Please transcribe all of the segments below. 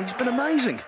He's been amazing.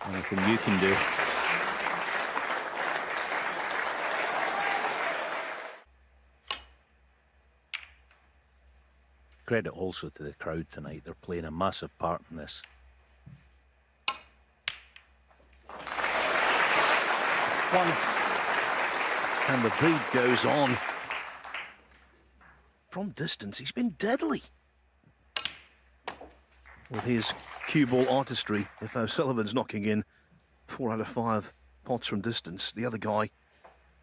Anything you can do. Credit also to the crowd tonight. They're playing a massive part in this. One. And the beat goes on. From distance, he's been deadly. With his cue ball artistry, if O'Sullivan's knocking in 4 out of 5 pots from distance, the other guy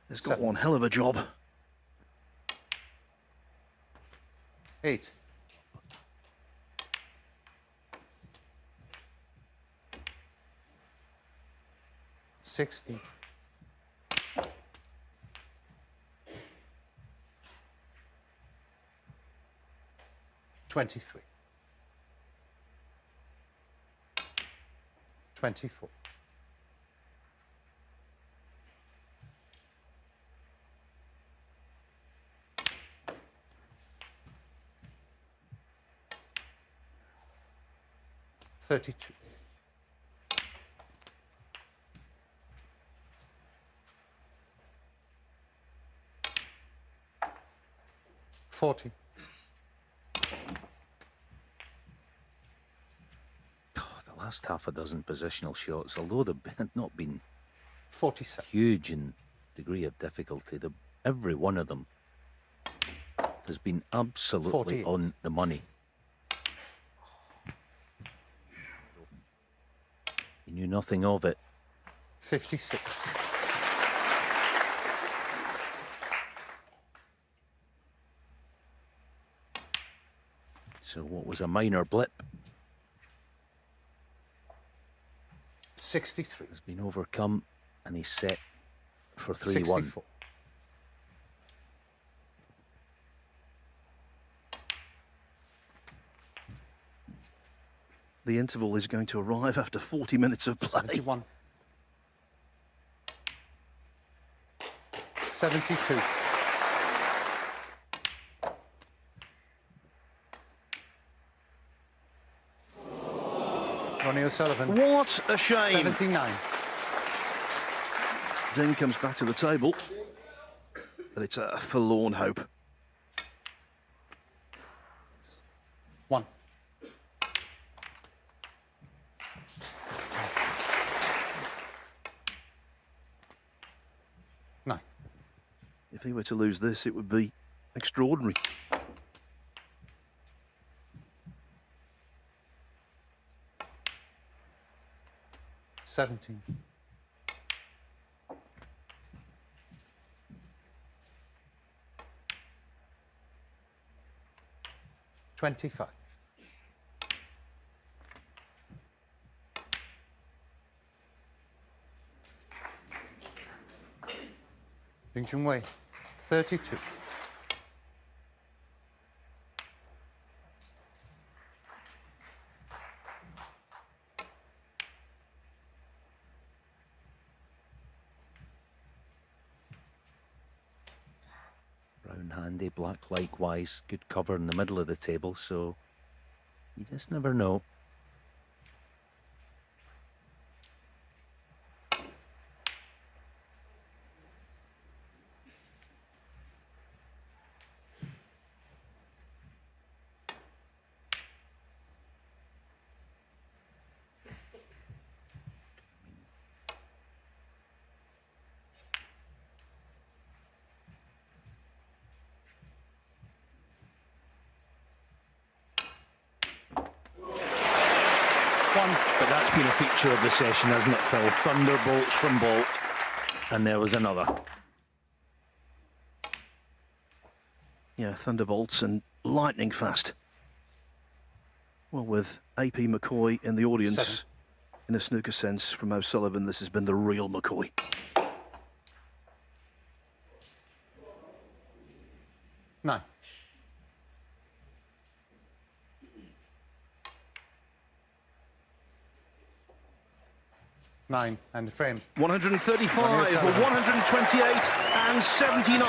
has got 7. one hell of a job. 8. 60. 23. 24. 32. 40. The last half a dozen positional shots, although they've not been 47. huge in degree of difficulty, every one of them has been absolutely 48. on the money. He knew nothing of it. 56. So what was a minor blip 63. has been overcome, and he's set for 3-1. 64. The interval is going to arrive after 40 minutes of play. 71. 72. Ronnie O'Sullivan. What a shame. 79. Then comes back to the table, but it's a forlorn hope. 1. 9. If he were to lose this, it would be extraordinary. 17. 25. Junhui. 32. 'Handy black likewise, good cover in the middle of the table, so you just never know. But that's been a feature of the session, hasn't it, Phil? Thunderbolts from Bolt. And there was another. Yeah, thunderbolts and lightning fast. Well, with AP McCoy in the audience, 7. in a snooker sense, from O'Sullivan, this has been the real McCoy. 9. 9 and frame. 135, Ronnie O'Sullivan. 128 and 79.